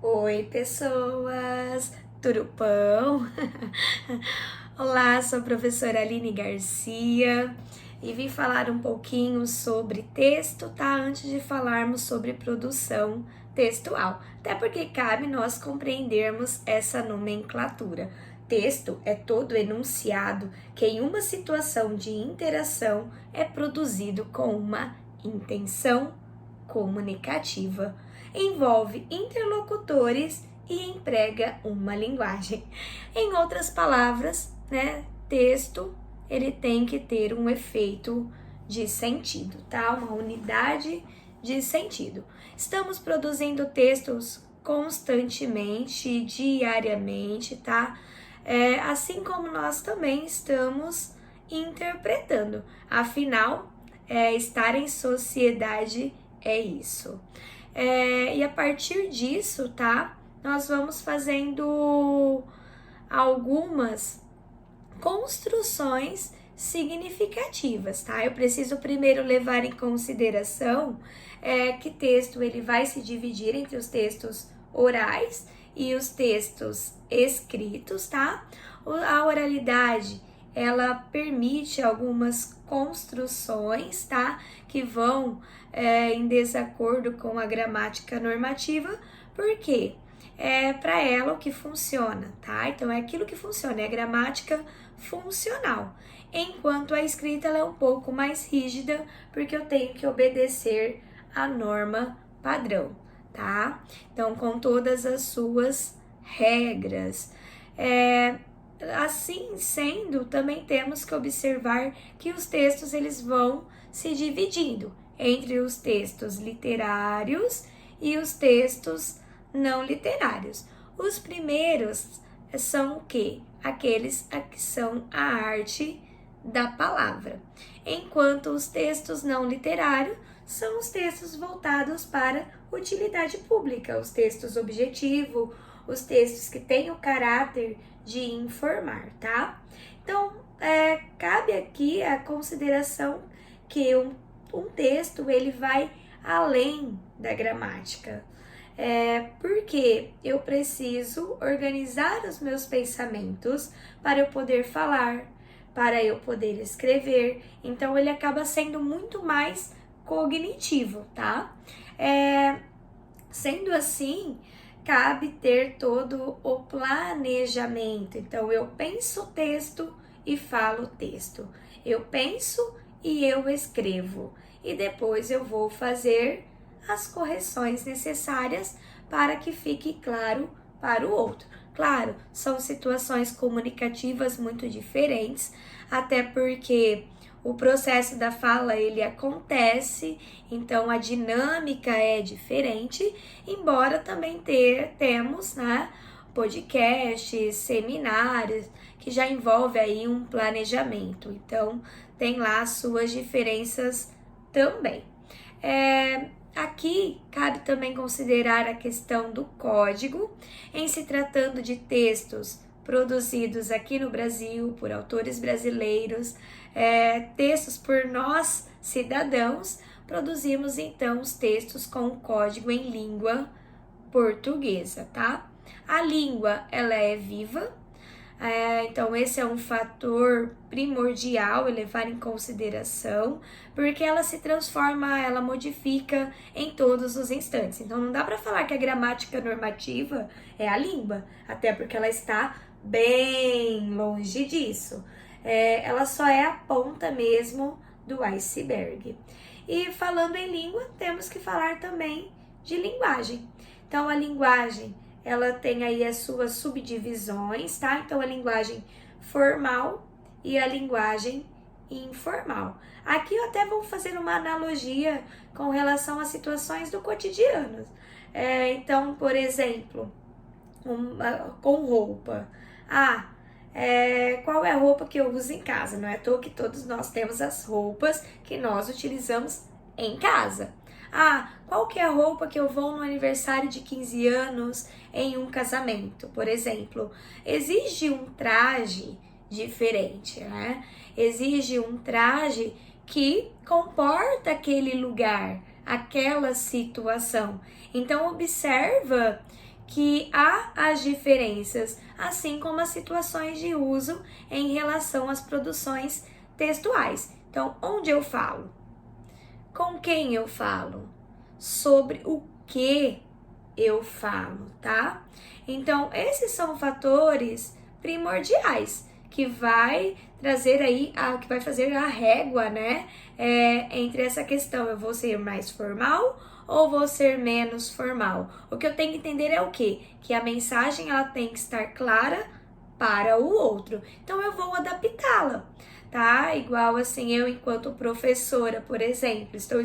Oi, pessoas! Tudo bom? Olá, sou a professora Aline Garcia e vim falar um pouquinho sobre texto, tá? Antes de falarmos sobre produção textual, até porque cabe nós compreendermos essa nomenclatura. Texto é todo enunciado que em uma situação de interação é produzido com uma intenção comunicativa, envolve interlocutores e emprega uma linguagem. Em outras palavras, texto ele tem que ter um efeito de sentido, tá? Uma unidade de sentido. Estamos produzindo textos constantemente, diariamente, tá? Assim como nós também estamos interpretando. Afinal, estar em sociedade é isso. E a partir disso, tá? Nós vamos fazendo algumas construções significativas, tá? Eu preciso primeiro levar em consideração que texto ele vai se dividir entre os textos orais e os textos escritos, tá? A oralidade ela permite algumas construções, tá? Que vão em desacordo com a gramática normativa, porque para ela o que funciona, tá? Então é aquilo que funciona, é a gramática funcional. Enquanto a escrita ela é um pouco mais rígida, porque eu tenho que obedecer a norma padrão, tá? Então, com todas as suas regras. Assim sendo, também temos que observar que os textos eles vão se dividindo entre os textos literários e os textos não literários. Os primeiros são o quê? Aqueles que são a arte da palavra, enquanto os textos não literários são os textos voltados para utilidade pública, os textos objetivo, os textos que têm o caráter de informar, tá? Então, cabe aqui a consideração que um texto ele vai além da gramática. Porque eu preciso organizar os meus pensamentos para eu poder falar, para eu poder escrever. Então, ele acaba sendo muito mais cognitivo, tá? Sendo assim, cabe ter todo o planejamento. Então, eu penso o texto e falo o texto. Eu penso e eu escrevo. E depois eu vou fazer as correções necessárias para que fique claro para o outro. Claro, são situações comunicativas muito diferentes, até porque o processo da fala ele acontece, então a dinâmica é diferente, embora também temos, podcasts, seminários que já envolve aí um planejamento. Então tem lá as suas diferenças também. Aqui cabe também considerar a questão do código, em se tratando de textos produzidos aqui no Brasil por autores brasileiros, textos por nós, cidadãos, produzimos então os textos com o código em língua portuguesa, tá? A língua, ela é viva, então esse é um fator primordial levar em consideração, porque ela se transforma, ela modifica em todos os instantes. Então não dá para falar que a gramática normativa é a língua, até porque ela está bem longe disso. Ela só é a ponta mesmo do iceberg. E falando em língua, temos que falar também de linguagem. Então a linguagem ela tem aí as suas subdivisões, tá? Então, a linguagem formal e a linguagem informal. Aqui eu até vou fazer uma analogia com relação a situações do cotidiano. Então, por exemplo, com roupa. Qual é a roupa que eu uso em casa? Não é à toa que todos nós temos as roupas que nós utilizamos em casa. Qual que é a roupa que eu vou no aniversário de 15 anos em um casamento, por exemplo? Exige um traje diferente, né? Exige um traje que comporta aquele lugar, aquela situação. Então, observa que há as diferenças, assim como as situações de uso em relação às produções textuais. Então, onde eu falo? Com quem eu falo? Sobre o que eu falo, tá? Então, esses são fatores primordiais que vai trazer aí, que vai fazer a régua, né? Entre essa questão, eu vou ser mais formal ou vou ser menos formal? O que eu tenho que entender é o quê? Que a mensagem ela tem que estar clara para o outro. Então, eu vou adaptá-la, tá? Igual assim, eu enquanto professora, por exemplo, estou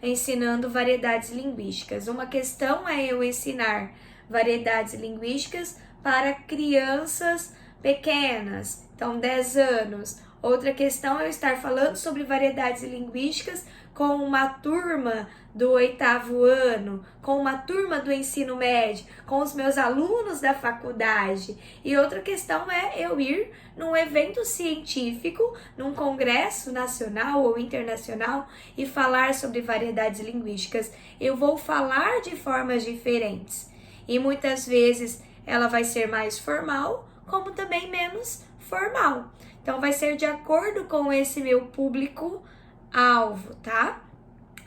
ensinando variedades linguísticas. Uma questão é eu ensinar variedades linguísticas para crianças pequenas, então 10 anos. Outra questão é eu estar falando sobre variedades linguísticas com uma turma do 8º ano, com uma turma do ensino médio, com os meus alunos da faculdade. E outra questão é eu ir num evento científico, num congresso nacional ou internacional e falar sobre variedades linguísticas. Eu vou falar de formas diferentes. E muitas vezes ela vai ser mais formal, como também menos formal. Então vai ser de acordo com esse meu público-alvo, tá?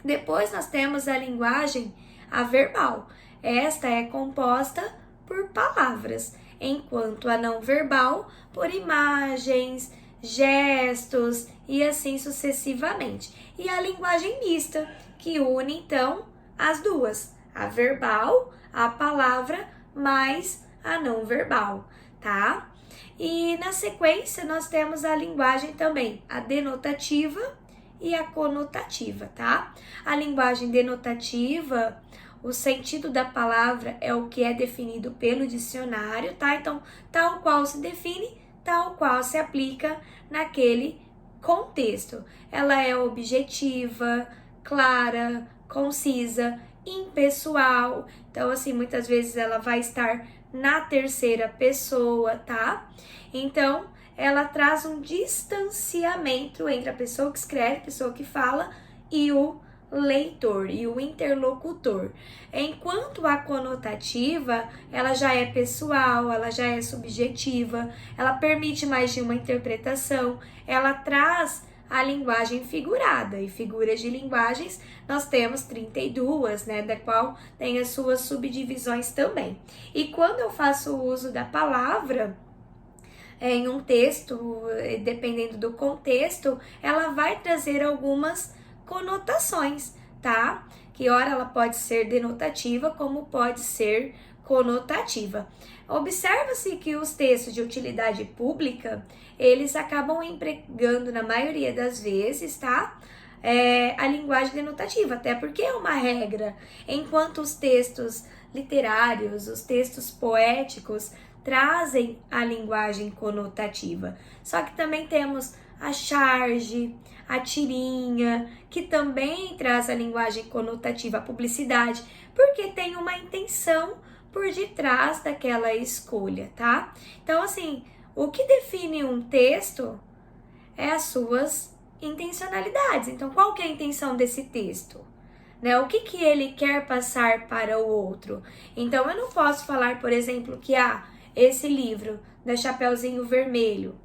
Depois nós temos a linguagem averbal. Esta é composta por palavras, enquanto a não verbal por imagens, gestos e assim sucessivamente. E a linguagem mista, que une então as duas, a verbal, a palavra, mais a não verbal, tá? E na sequência nós temos a linguagem também, a denotativa e a conotativa, tá? A linguagem denotativa, o sentido da palavra é o que é definido pelo dicionário, tá? Então, tal qual se define, tal qual se aplica naquele contexto. Ela é objetiva, clara, concisa, impessoal. Então, assim, muitas vezes ela vai estar na terceira pessoa, tá? Então, ela traz um distanciamento entre a pessoa que escreve, a pessoa que fala e o leitor e o interlocutor. Enquanto a conotativa, ela já é pessoal, ela já é subjetiva, ela permite mais de uma interpretação, ela traz a linguagem figurada, e figuras de linguagens nós temos 32, né, da qual tem as suas subdivisões também. E quando eu faço o uso da palavra em um texto, dependendo do contexto, ela vai trazer algumas conotações, tá? Que ora ela pode ser denotativa, como pode ser conotativa. Observa-se que os textos de utilidade pública, eles acabam empregando, na maioria das vezes, tá? A linguagem denotativa, até porque é uma regra, enquanto os textos literários, os textos poéticos, trazem a linguagem conotativa. Só que também temos a charge, a tirinha, que também traz a linguagem conotativa, a publicidade, porque tem uma intenção por detrás daquela escolha, tá? Então, assim, o que define um texto é as suas intencionalidades. Então, qual que é a intenção desse texto? Né? O que ele quer passar para o outro? Então, eu não posso falar, por exemplo, que esse livro da Chapeuzinho Vermelho,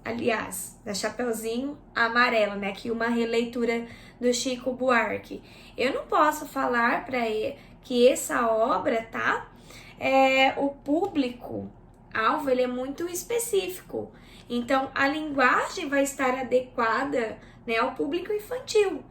aliás, da Chapeuzinho Amarelo, né? Que uma releitura do Chico Buarque. Eu não posso falar para ele que essa obra, tá? O público-alvo, ele é muito específico. Então, a linguagem vai estar adequada, né, ao público infantil.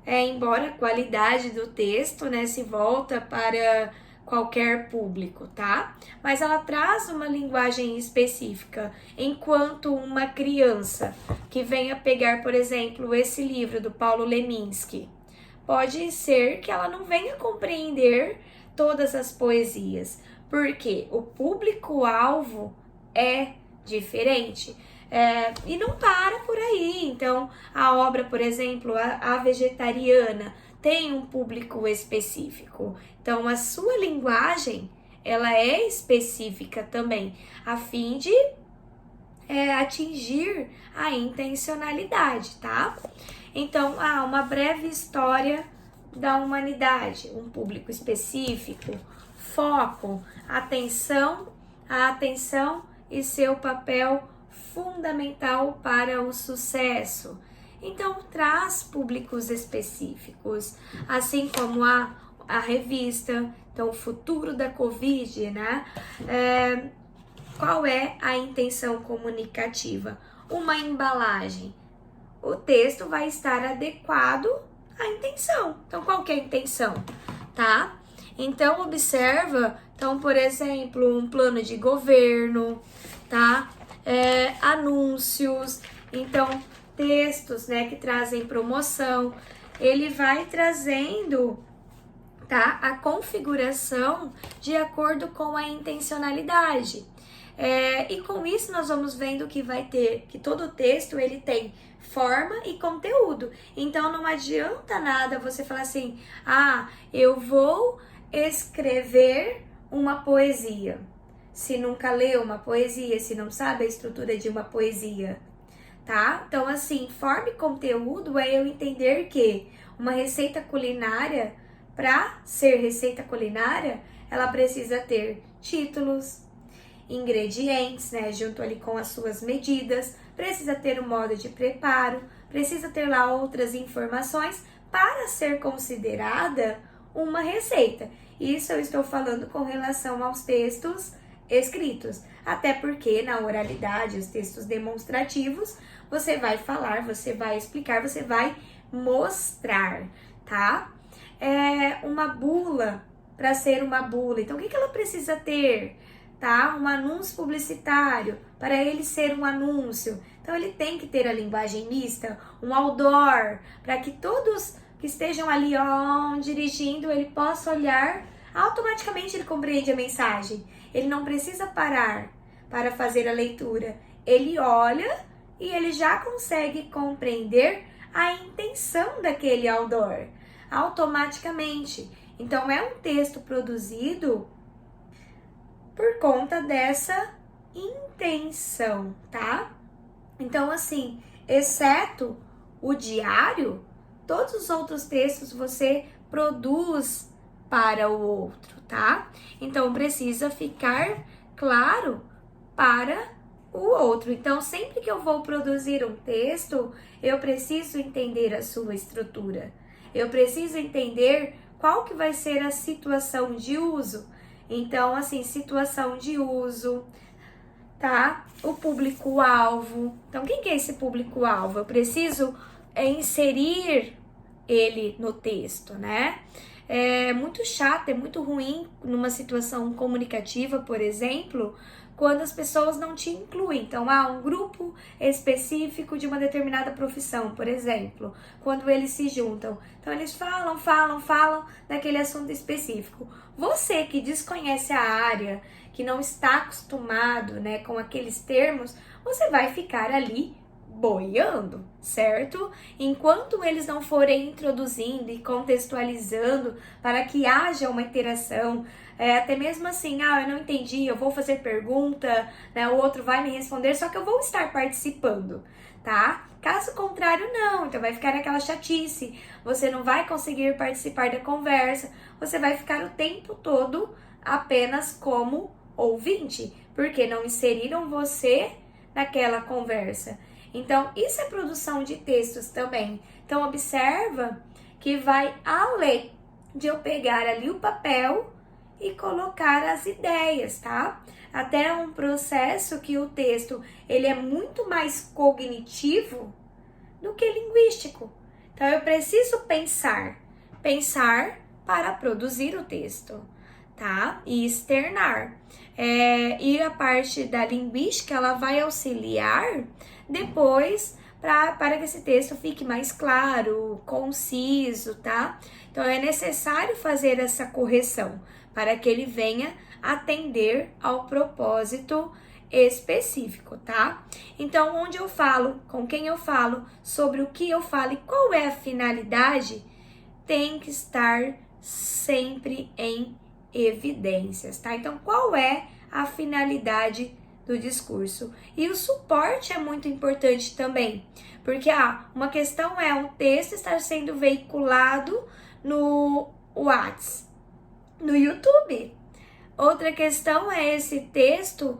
Embora a qualidade do texto, né, se volta para qualquer público, tá? Mas ela traz uma linguagem específica, enquanto uma criança que venha pegar, por exemplo, esse livro do Paulo Leminski, pode ser que ela não venha compreender todas as poesias, porque o público-alvo é diferente. E não para por aí. Então, a obra, por exemplo, a Vegetariana, tem um público específico. Então, a sua linguagem, ela é específica também, a fim de atingir a intencionalidade, tá? Então, uma breve história da humanidade, um público específico, foco, atenção, a atenção e seu papel fundamental para o sucesso. Então, traz públicos específicos, assim como a revista, então, o futuro da Covid, né? Qual é a intenção comunicativa? Uma embalagem. O texto vai estar adequado à intenção. Então, qual que é a intenção? Tá? Então, observa, então, por exemplo, um plano de governo, tá? Anúncios, então, textos, né, que trazem promoção. Ele vai trazendo, tá, a configuração de acordo com a intencionalidade. E com isso nós vamos vendo que vai ter, que todo texto ele tem forma e conteúdo. Então não adianta nada você falar assim, eu vou escrever uma poesia. Se nunca leu uma poesia, se não sabe a estrutura de uma poesia, tá? Então assim, forma e conteúdo é eu entender que uma receita culinária, para ser receita culinária, ela precisa ter títulos, ingredientes, né, junto ali com as suas medidas, precisa ter o modo de preparo, precisa ter lá outras informações para ser considerada uma receita. Isso eu estou falando com relação aos textos escritos, até porque na oralidade, os textos demonstrativos, você vai falar, você vai explicar, você vai mostrar, tá? Uma bula, para ser uma bula, então o que ela precisa ter? Tá? Um anúncio publicitário, para ele ser um anúncio. Então, ele tem que ter a linguagem mista, um outdoor, para que todos que estejam ali dirigindo, ele possa olhar, automaticamente ele compreende a mensagem. Ele não precisa parar para fazer a leitura. Ele olha e ele já consegue compreender a intenção daquele outdoor, automaticamente. Então, é um texto produzido por conta dessa intenção, tá? Então, assim, exceto o diário, todos os outros textos você produz para o outro, tá? Então, precisa ficar claro para o outro. Então, sempre que eu vou produzir um texto, eu preciso entender a sua estrutura. Eu preciso entender qual que vai ser a situação de uso. Então, assim, situação de uso, tá? O público-alvo. Então, quem que é esse público-alvo? Eu preciso inserir ele no texto, né? É muito chato, é muito ruim numa situação comunicativa, por exemplo, quando as pessoas não te incluem. Então, um grupo específico de uma determinada profissão, por exemplo, quando eles se juntam. Então, eles falam daquele assunto específico. Você que desconhece a área, que não está acostumado, né, com aqueles termos, você vai ficar ali boiando, certo? Enquanto eles não forem introduzindo e contextualizando para que haja uma interação, até mesmo assim, eu não entendi, eu vou fazer pergunta, né, o outro vai me responder, só que eu vou estar participando, tá? Caso contrário, não, então vai ficar aquela chatice, você não vai conseguir participar da conversa, você vai ficar o tempo todo apenas como ouvinte, porque não inseriram você naquela conversa. Então, isso é produção de textos também. Então, observa que vai além de eu pegar ali o papel e colocar as ideias, tá? Até um processo que o texto, ele é muito mais cognitivo do que linguístico. Então, eu preciso pensar para produzir o texto, tá? E externar. E a parte da linguística, ela vai auxiliar depois para que esse texto fique mais claro, conciso, tá? Então, é necessário fazer essa correção para que ele venha atender ao propósito específico, tá? Então, onde eu falo, com quem eu falo, sobre o que eu falo e qual é a finalidade, tem que estar sempre em evidências, tá? Então, qual é a finalidade do discurso? E o suporte é muito importante também, porque uma questão é um texto estar sendo veiculado no Whats, no YouTube. Outra questão é esse texto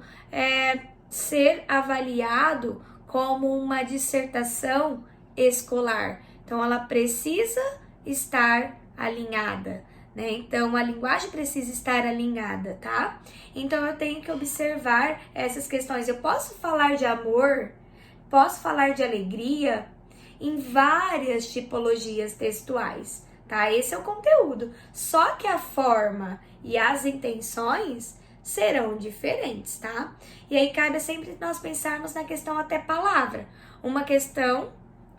ser avaliado como uma dissertação escolar. Então, ela precisa estar alinhada, né? Então, a linguagem precisa estar alinhada, tá? Então, eu tenho que observar essas questões. Eu posso falar de amor, posso falar de alegria em várias tipologias textuais, tá? Esse é o conteúdo. Só que a forma e as intenções serão diferentes, tá? E aí cabe sempre nós pensarmos na questão até palavra. Uma questão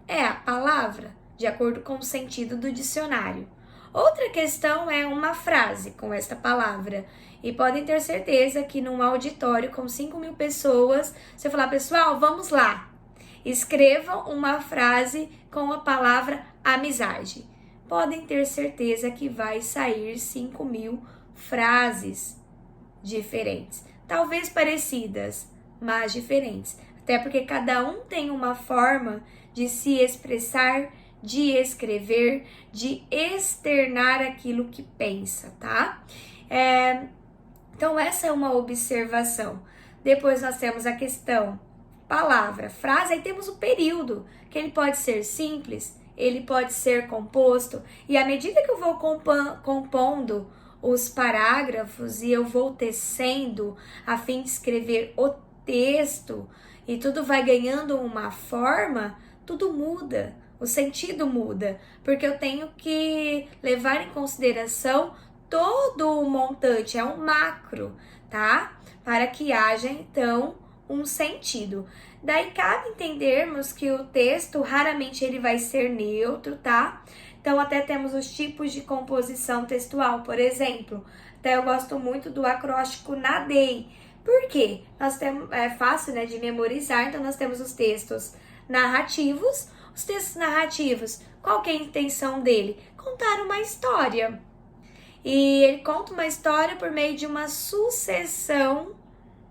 é a palavra, de acordo com o sentido do dicionário. Outra questão é uma frase com esta palavra. E podem ter certeza que num auditório com 5.000 pessoas, você falar, pessoal, vamos lá. Escrevam uma frase com a palavra amizade. Podem ter certeza que vai sair 5.000 frases diferentes. Talvez parecidas, mas diferentes. Até porque cada um tem uma forma de se expressar, de escrever, de externar aquilo que pensa, tá? Então, essa é uma observação. Depois nós temos a questão palavra, frase, aí temos o período, que ele pode ser simples, ele pode ser composto, e à medida que eu vou compondo os parágrafos e eu vou tecendo a fim de escrever o texto, e tudo vai ganhando uma forma, tudo muda, o sentido muda, porque eu tenho que levar em consideração todo o montante, é um macro, tá? Para que haja, então, um sentido. Daí cabe entendermos que o texto raramente ele vai ser neutro, tá? Então até temos os tipos de composição textual, por exemplo. Até eu gosto muito do acróstico NADEI. Por quê? Nós temos, é fácil, né, de memorizar, então nós temos os textos narrativos. Os textos narrativos, qual que é a intenção dele? Contar uma história. E ele conta uma história por meio de uma sucessão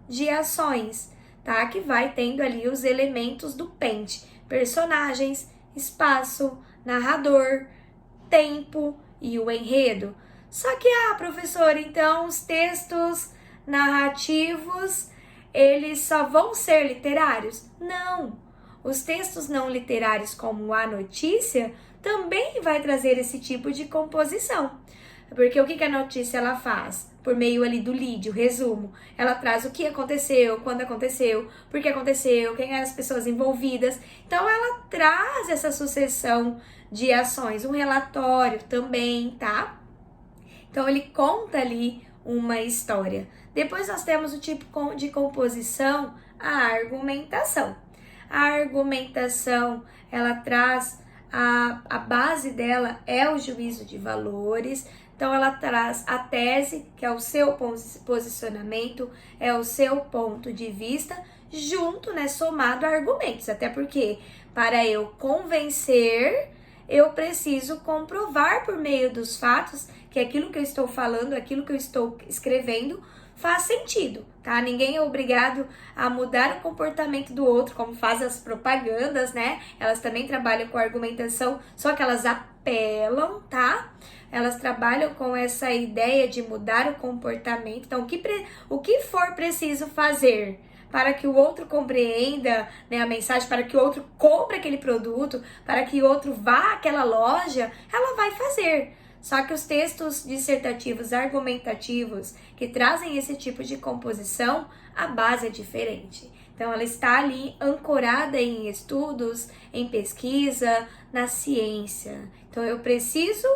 de ações, tá? Que vai tendo ali os elementos do pente, personagens, espaço, narrador, tempo e o enredo. Só que, professora, então os textos narrativos, eles só vão ser literários? Não! Os textos não literários, como a notícia, também vai trazer esse tipo de composição. Porque o que a notícia ela faz? Por meio ali do lead, o resumo. Ela traz o que aconteceu, quando aconteceu, por que aconteceu, quem eram as pessoas envolvidas. Então, ela traz essa sucessão de ações. Um relatório também, tá? Então, ele conta ali uma história. Depois, nós temos o tipo de composição, a argumentação. A argumentação, ela traz, a base dela é o juízo de valores. Então, ela traz a tese, que é o seu posicionamento, é o seu ponto de vista, junto, né, somado a argumentos. Até porque, para eu convencer, eu preciso comprovar por meio dos fatos que aquilo que eu estou falando, aquilo que eu estou escrevendo, faz sentido, tá? Ninguém é obrigado a mudar o comportamento do outro, como faz as propagandas, né? Elas também trabalham com argumentação, só que elas apelam, tá? Elas trabalham com essa ideia de mudar o comportamento. Então, o que for preciso fazer para que o outro compreenda, né, a mensagem, para que o outro compre aquele produto, para que o outro vá àquela loja, ela vai fazer. Só que os textos dissertativos, argumentativos, que trazem esse tipo de composição, a base é diferente. Então, ela está ali ancorada em estudos, em pesquisa, na ciência. Então, eu preciso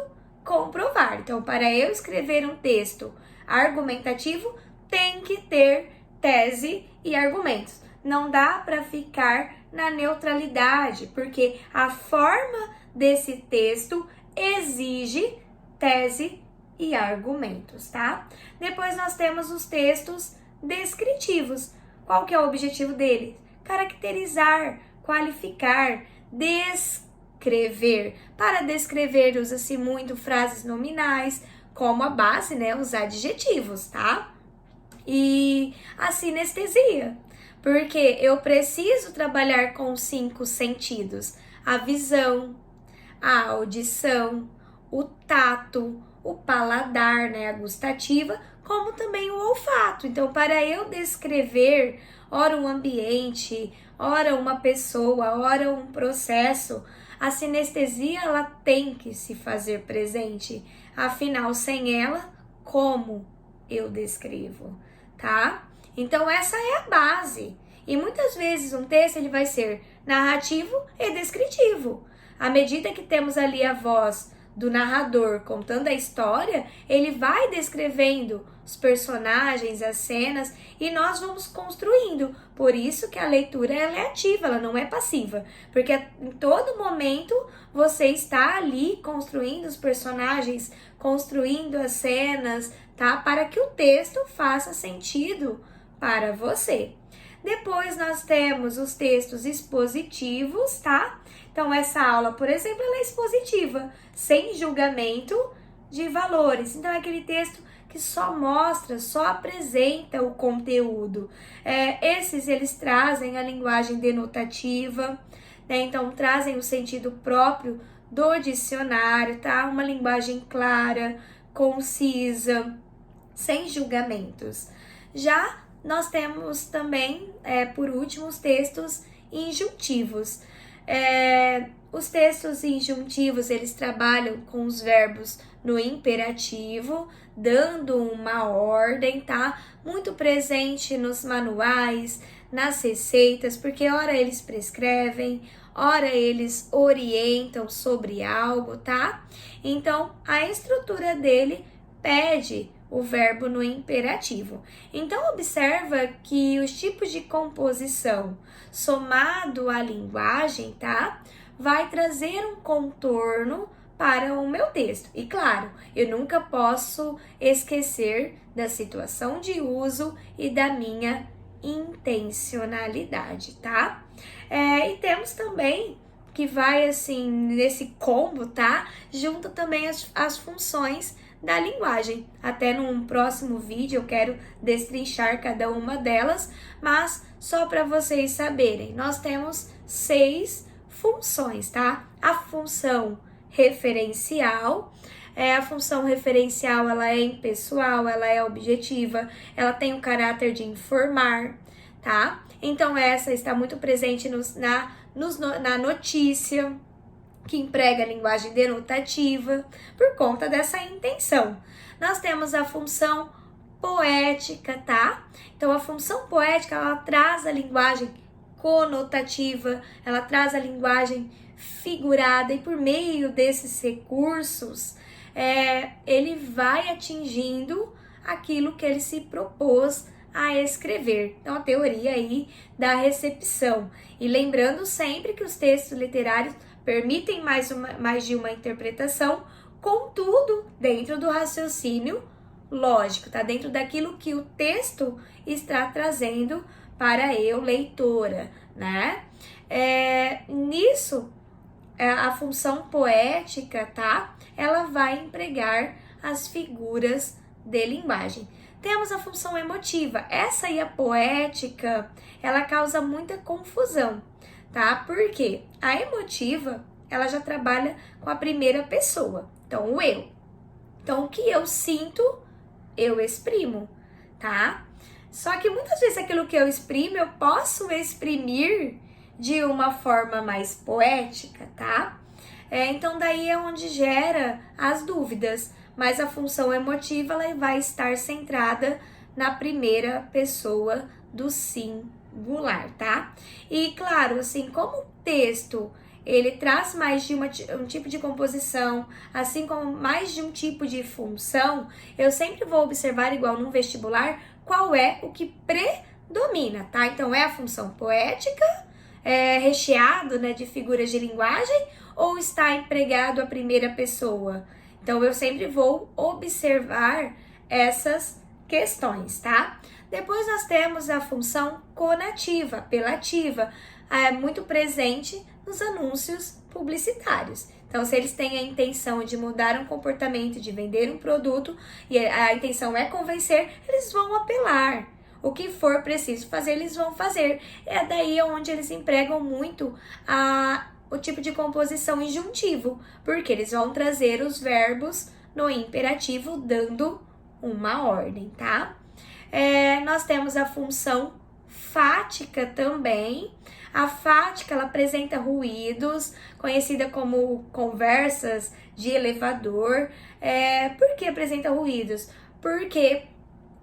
comprovar. Então, para eu escrever um texto argumentativo, tem que ter tese e argumentos. Não dá para ficar na neutralidade, porque a forma desse texto exige tese e argumentos, tá? Depois nós temos os textos descritivos. Qual que é o objetivo deles? Caracterizar, qualificar, descrever. Para descrever usa-se muito frases nominais, como a base, né, os adjetivos, tá? E a sinestesia, porque eu preciso trabalhar com 5 sentidos: a visão, a audição, o tato, o paladar, né, a gustativa, como também o olfato. Então, para eu descrever, ora um ambiente, ora uma pessoa, ora um processo, a sinestesia ela tem que se fazer presente. Afinal, sem ela, como eu descrevo, tá? Então, essa é a base. E muitas vezes um texto ele vai ser narrativo e descritivo. À medida que temos ali a voz do narrador contando a história, ele vai descrevendo os personagens, as cenas e nós vamos construindo. Por isso que a leitura ela é ativa, ela não é passiva, porque em todo momento você está ali construindo os personagens, construindo as cenas, tá? Para que o texto faça sentido para você. Depois nós temos os textos expositivos, tá? Então essa aula, por exemplo, ela é expositiva, sem julgamento de valores. Então é aquele texto que só mostra, só apresenta o conteúdo. Esses eles trazem a linguagem denotativa, né? Então trazem o sentido próprio do dicionário, tá? Uma linguagem clara, concisa, sem julgamentos. Já nós temos também, por último, os textos injuntivos. Os textos injuntivos, eles trabalham com os verbos no imperativo, dando uma ordem, tá? Muito presente nos manuais, nas receitas, porque ora eles prescrevem, ora eles orientam sobre algo, tá? Então, a estrutura dele pede o verbo no imperativo. Então, observa que os tipos de composição somado à linguagem, tá? Vai trazer um contorno para o meu texto. E claro, eu nunca posso esquecer da situação de uso e da minha intencionalidade, tá? E temos também que vai assim, nesse combo, tá? Junto também as funções da linguagem. Até num próximo vídeo eu quero destrinchar cada uma delas, mas só para vocês saberem, nós temos 6 funções, tá? A função referencial, a função referencial ela é impessoal, ela é objetiva, ela tem o caráter de informar, tá? Então essa está muito presente na notícia, que emprega a linguagem denotativa, por conta dessa intenção. Nós temos a função poética, tá? Então, a função poética, ela traz a linguagem conotativa, ela traz a linguagem figurada, e por meio desses recursos, ele vai atingindo aquilo que ele se propôs a escrever. Então, a teoria aí da recepção. E lembrando sempre que os textos literários permitem mais de uma interpretação, contudo, dentro do raciocínio lógico, tá? Dentro daquilo que o texto está trazendo para eu, leitora, né? Nisso, a função poética, tá? Ela vai empregar as figuras de linguagem. Temos a função emotiva. Essa aí, a poética, ela causa muita confusão, tá? Porque a emotiva, ela já trabalha com a primeira pessoa. Então, o eu. Então, o que eu sinto, eu exprimo, tá? Só que muitas vezes aquilo que eu exprimo, eu posso exprimir de uma forma mais poética, tá? Então, daí é onde gera as dúvidas. Mas a função emotiva, ela vai estar centrada na primeira pessoa do singular, tá? E, claro, assim, como o texto, ele traz mais de um tipo de composição, assim como mais de um tipo de função, eu sempre vou observar, igual num vestibular, qual é o que predomina, tá? Então, é a função poética, recheado, né, de figuras de linguagem, ou está empregado a primeira pessoa? Então, eu sempre vou observar essas questões, tá? Depois nós temos a função conativa, apelativa, muito presente nos anúncios publicitários. Então, se eles têm a intenção de mudar um comportamento, de vender um produto, e a intenção é convencer, eles vão apelar. O que for preciso fazer, eles vão fazer. É daí onde eles empregam muito a o tipo de composição injuntivo, porque eles vão trazer os verbos no imperativo dando uma ordem, tá? Nós temos a função fática também. A fática, ela apresenta ruídos, conhecida como conversas de elevador. Por que apresenta ruídos? Porque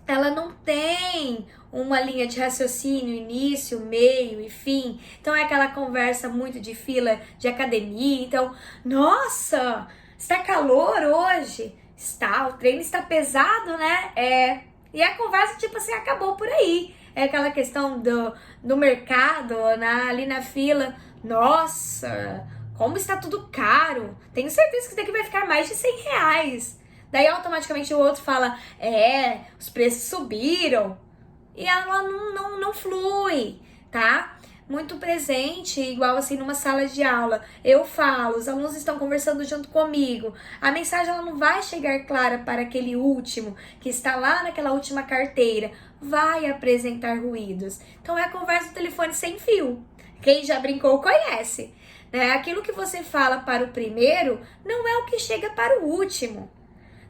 ela não tem uma linha de raciocínio, início, meio e fim. Então é aquela conversa muito de fila de academia. Então, nossa, está calor hoje? Está, o treino está pesado, né? E a conversa, tipo assim, acabou por aí. É aquela questão do mercado, ali na fila. Nossa, como está tudo caro. Tenho certeza que isso daqui vai ficar mais de R$100. Daí automaticamente o outro fala, os preços subiram. E ela não flui, tá? Muito presente, igual assim numa sala de aula. Eu falo, os alunos estão conversando junto comigo. A mensagem ela não vai chegar clara para aquele último, que está lá naquela última carteira. Vai apresentar ruídos. Então é a conversa do telefone sem fio. Quem já brincou conhece, né? Aquilo que você fala para o primeiro não é o que chega para o último,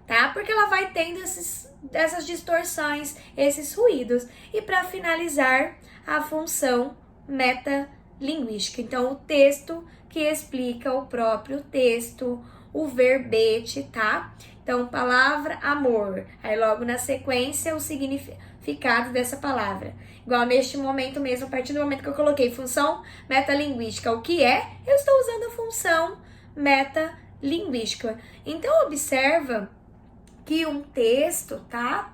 tá? Porque ela vai tendo essas distorções, esses ruídos. E para finalizar, a função metalinguística. Então, o texto que explica o próprio texto, o verbete, tá? Então, palavra amor. Aí, logo na sequência, o significado dessa palavra. Igual neste momento mesmo, a partir do momento que eu coloquei função metalinguística, o que é? Eu estou usando a função metalinguística. Então, observa que um texto, tá?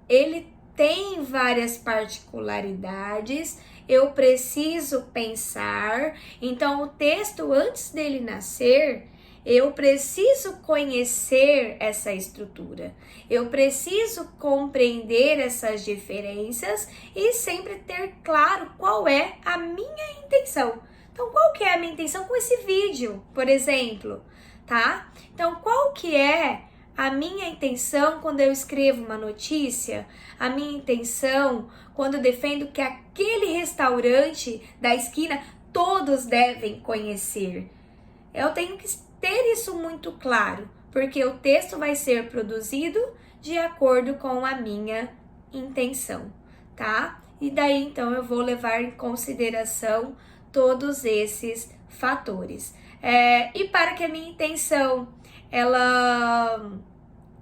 Ele tem várias particularidades, eu preciso pensar. Então, o texto, antes dele nascer, eu preciso conhecer essa estrutura, eu preciso compreender essas diferenças e sempre ter claro qual é a minha intenção. Então, qual que é a minha intenção com esse vídeo, por exemplo, tá? Então, qual que é a minha intenção quando eu escrevo uma notícia? A minha intenção quando eu defendo que aquele restaurante da esquina todos devem conhecer. Eu tenho que ter isso muito claro, porque o texto vai ser produzido de acordo com a minha intenção, tá? E daí, então, eu vou levar em consideração todos esses fatores. E para que a minha intenção, ela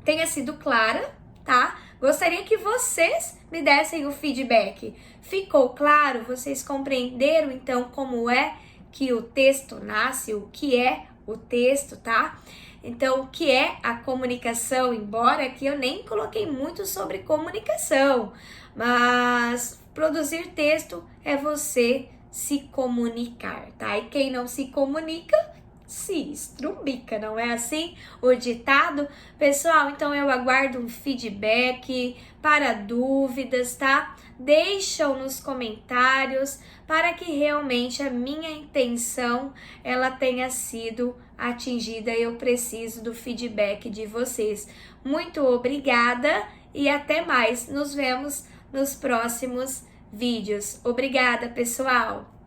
tenha sido clara, tá? Gostaria que vocês me dessem o feedback. Ficou claro? Vocês compreenderam, então, como é que o texto nasce, o que é o texto, tá? Então, o que é a comunicação? Embora aqui eu nem coloquei muito sobre comunicação, mas produzir texto é você se comunicar, tá? E quem não se comunica, se estrubica, não é assim o ditado? Pessoal, então eu aguardo um feedback para dúvidas, tá? Deixam nos comentários para que realmente a minha intenção ela tenha sido atingida. Eu preciso do feedback de vocês. Muito obrigada e até mais. Nos vemos nos próximos vídeos. Obrigada, pessoal!